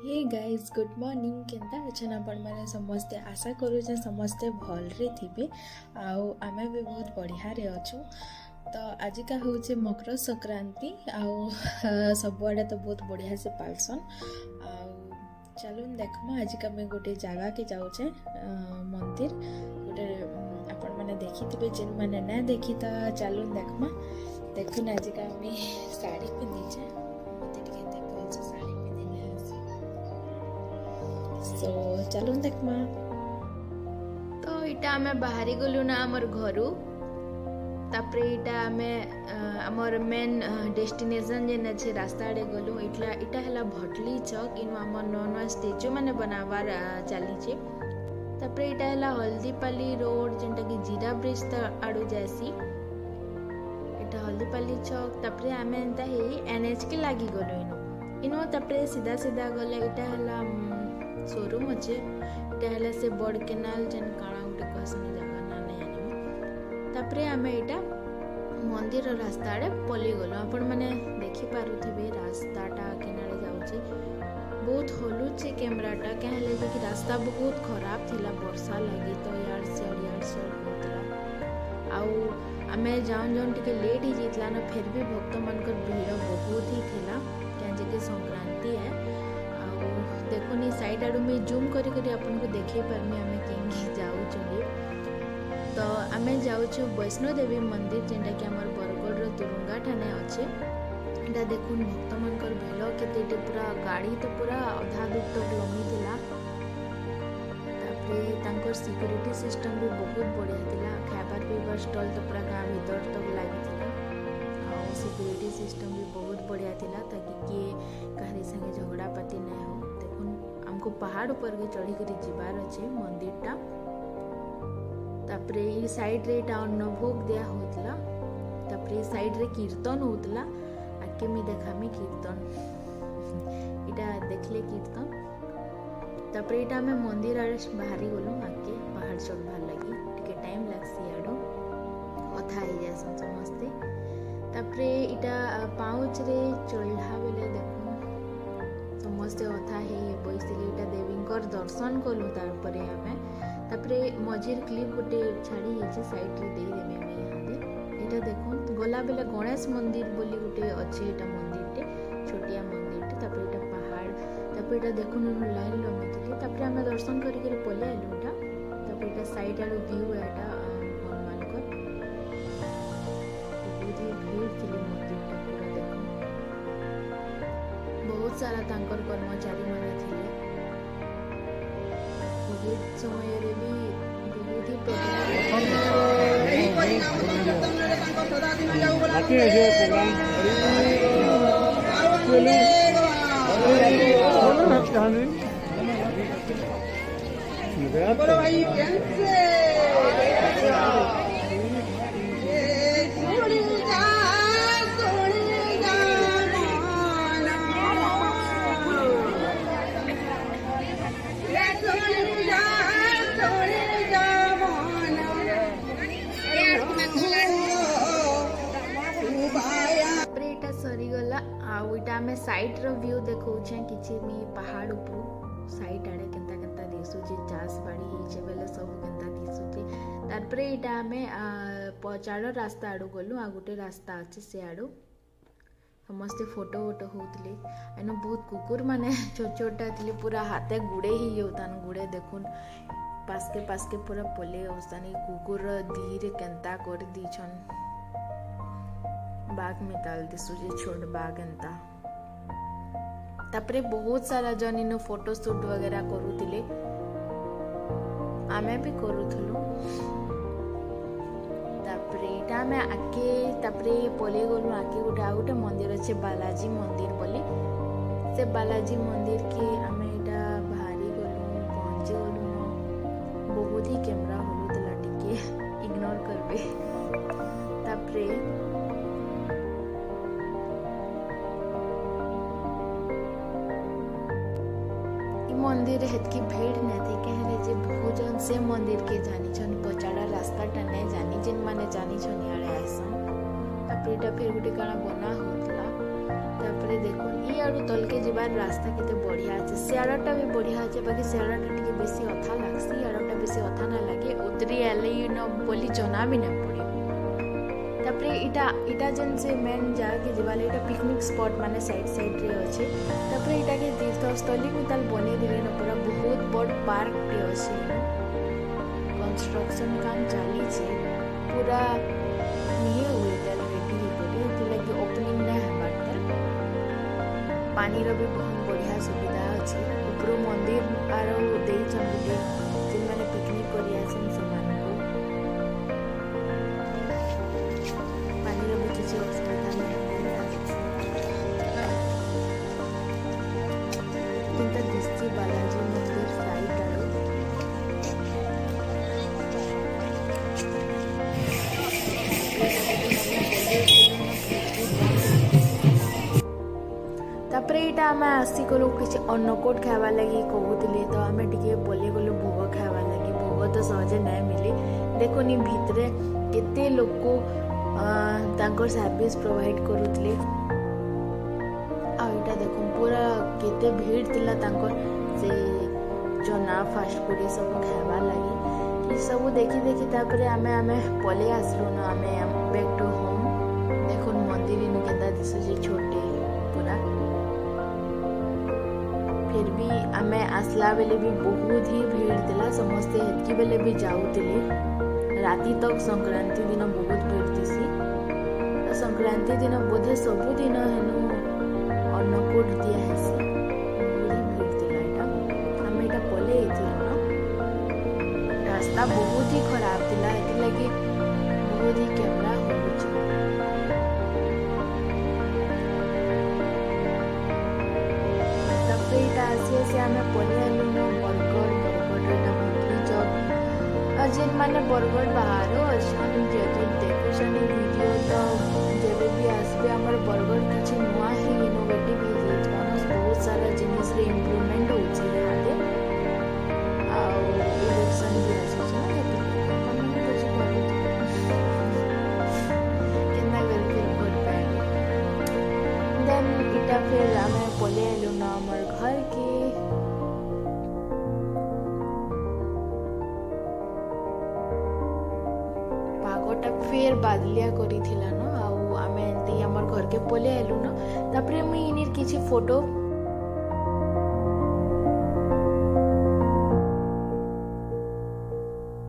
Hey guys good morning केन्ता अच्छन आपण मैंने समस्ते आशा करूँ समस्ते भलरे थे आमे भी बहुत बढ़िया रे अच्छु। तो आज का हूँ मकर संक्रांति सबुआड़े तो बहुत बढ़िया से पालसन। चलून देखमा आज का मैं गोटे जगह के जाऊचे मंदिर गोटे आपण मैंने देखी थे जिन मैंने ना देखी तो चलून देखमा देखुन आज का मैं साड़ी पिंधीचे सो चलून देखमा। तो इटा हमें बाहरी गलु ना आमर घरु तापरे इटा हमें आमर मेन डेस्टिनेशन जेन अच्छे रास्ता आड़े गलु इटा हला भटली चौक इन आमर नवा नवा स्टेच्यू माने बनावार चलीचे। तापरे इटा हला हल्दीपाली रोड जेनटा कि जीरा ब्रिज आड़ू जासी इटा हल्दीपाली चौक। तापरे आमे एंता हे एनएच के लागी गलु इनो तापरे सीधा सीधा गले इटा हला शोरूम अच्छे इटा से बड़ केनाल जेन काणा गुटे कहसन जगह ना नहीं आनी तापरे आमे इटा मंदिर रास्ता आड़े पली गलो आपण माने देखि पारुथिबे रास्ताटा केनारे जाउची बहुत हलुचे कैमराटा क्या हेले कि रास्ता बहुत खराब थिला वर्षा लगी तो यार से होतला आउ आमे जाउन जाउन टिके लेट ही जितला ना फिर भी भक्त मनकर भीड़ बहुत ही थिला क्या जे संक्रांति है देखुनी साइड आड़ू में जूम करी करी आपन को देखे परमी आमे केंगे जाऊ चली। तो आमे जाउछु वैष्णो देवी मंदिर जेंटा कि हमर बरगढ़ रो तुरुंगा ठाने अच्छे एटा देखुन भक्त मनकर भेलो केते पूरा गाड़ी तो पूरा आधा दूर तक लमी थिला। तापरे तांकर सिक्योरिटी सिस्टम भी बहुत बढ़िया थिला खाबार पीबार स्टॉल तो पूरा गांव भीतर तक लागी थिला और सिक्योरिटी सिस्टम भी बहुत बढ़िया थिला ताकि किए कहारी संगे झगड़ा पाती ना हो। हमको पहाड़ ऊपर के चढ़ी करी जीवार अच्छे मंदिरटा तापरे ई साइड रे टा अन्नभोग दिया होतला तापरे साइड रे कीर्तन होतला आके मी देखामी कीर्तन इटा देखले कीर्तन तापरे इटा में मंदिर आड़े बाहरी गलु आके पहाड़ चढ़बार लगी टिके टाइम लागसी आडो अथा ही जासन समस्ते। तापरे इटा पाउच रे चढ़ला बेले देखो समस्ते अथा हे बैसले इटा देवींकर दर्शन कलु तारपरे आमे तापरे मझिर क्लिप गोटे छाड़ी हेछि साइड रे देई देमे मैं यहाँ दे इटा देखो गला बेले गणेश मंदिर बोली गोटे अच्छे इटा मंदिरटे छोटिया मंदिरटे तापरे इटा पहाड़ तापरे इटा देखुन लाइन लमिथिले तापरे आमे दर्शन करी करी पले आलु इटा तापरे इटा साइड आडू व्यू एटा हनुमान को बहुत ही भीड़ थिले मंदिरटा पूरा देखो बहुत सारा तांकर कर्मचारी माने थिले कोविड समय रे भी बहुत आमे साइड रो व्यू देखौछे किछि मी पहाड़ ऊपर साइड आड़े केंता केंता दिसुची चास बाड़ी हिचे बेले सब केंता दिसुची तारपरे इटा आमे पचाड़ रास्ता आडू गलु आ गुटे रास्ता अछि से आडू समस्ते फोटो वोटो होतले एनो बहुत कुकुर माने छोट छोटा थिले पूरा हाथे गुड़े ही होतान गुड़े देखुन पासके पूरा पले होस्तानी कुकुर धीरे केंता कर दीछन बाग में ताल दिसुची छोट बाग एंता तापरे बहुत सारा जन इन फोटो शूट वगैरह करूथिले आमे भी करूथलु तापरे इटा में आके तापरे पले गलु आके गोटे मंदिर अच्छे बालाजी मंदिर बोली से बालाजी मंदिर के आमे इटा बाहरी गलु पहुंचे गलु बहुत ही कैमरा होलुतला टिके इग्नोर करबे तापरे मंदिर हेतकी भीड़ न थी कहले जे भोजन से मंदिर के जानी छन पचाड़ा रास्ता टने जानी जिन माने जानी छन याड़े आइसन तापरे फिर गोटे काना बना होतला तापर देखो ये आड़ू तलके जीवार रास्ता केते बढ़िया अच्छे सियाड़ाटा भी बढ़िया अच्छे बाकी सियाड़ाटा टिके बेसी अथा लागसी आड़ाटा बेसी अथा ना लगे उतरी आले न बोली जना भी ना पड़े तापर इटा जन से मेन जाके जीवाले इटा पिकनिक स्पॉट माने साइड रे अच्छे तापर इटा के तीर्थस्थली को ताल बने दिले न पूरा बहुत बड़ पार्क टे अच्छे कंस्ट्रक्शन काम चली छे पूरा नहीं हुए ताल रेडी करे लगे ओपनिंग ना हबार पानी रो भी बहुत बढ़िया सुविधा अच्छे ऊपर मंदिर आरो देई चंदे जिन माने पिकनिक करी आछन से मानको पानी रो भी किसी असुविधा नहीं किंतु दिसती बालाजी मंदिर साइड आरो तापर यहाँ आम आसिकलु किसी अन्नकूट खावा लगी कहूली तो आम टे बोले गलु भोग खावा लगी भोग तो सहजे नहीं मिले देखुनी भितरे केते लोक सर्विस प्रोवाइड करुले आईटा देख पूरा केते भीड़ थिला से जना फास्ट फूड सब खावा लगी ये सब देखी देखी तापर आमे पले आसलु न आमे बैक टू होम देखुन मंदिर इन केदा दिसुजे छोटे पूरा फिर भी आमे आसला बेले भी बहुत ही भीड़ थिला समस्ते हेतकी बेले भी जाउतिले राती तक संक्रांति दिन बहुत भीड़ थिसी तो संक्रांति दिन बोधे सबु दिन हेनु अन्नकूट दिया हेसी बहुत ही भीड़ थिला एटा आमे एटा पले एथिला न रास्ता बहुत ही खराब थिला एति लगी बहुत ही कैमरा होउची एटा आसी से आमे पलियालु न बरगढ़ एटा मंथली जॉब जिन माने बरगढ़ बाहर अछन जे देखुछन वीडियो तो जेबे भी आसबे हमर बरगढ़ किछि नुआ ही इनोवेटिव है मानस बहुत सारा जिनिस रे इम्प्रूवमेंट होछि याते आ इलेक्शन भी आछन हमने कुछ करू केना करके वोट पाए देन इटा फिर आमे पलियालु न हमर घर के पागटा फिर बादलिया करी थिला न आउ आमे एंती हमर घर के पले आलु न तापरे मुई इनिर किछि फोटो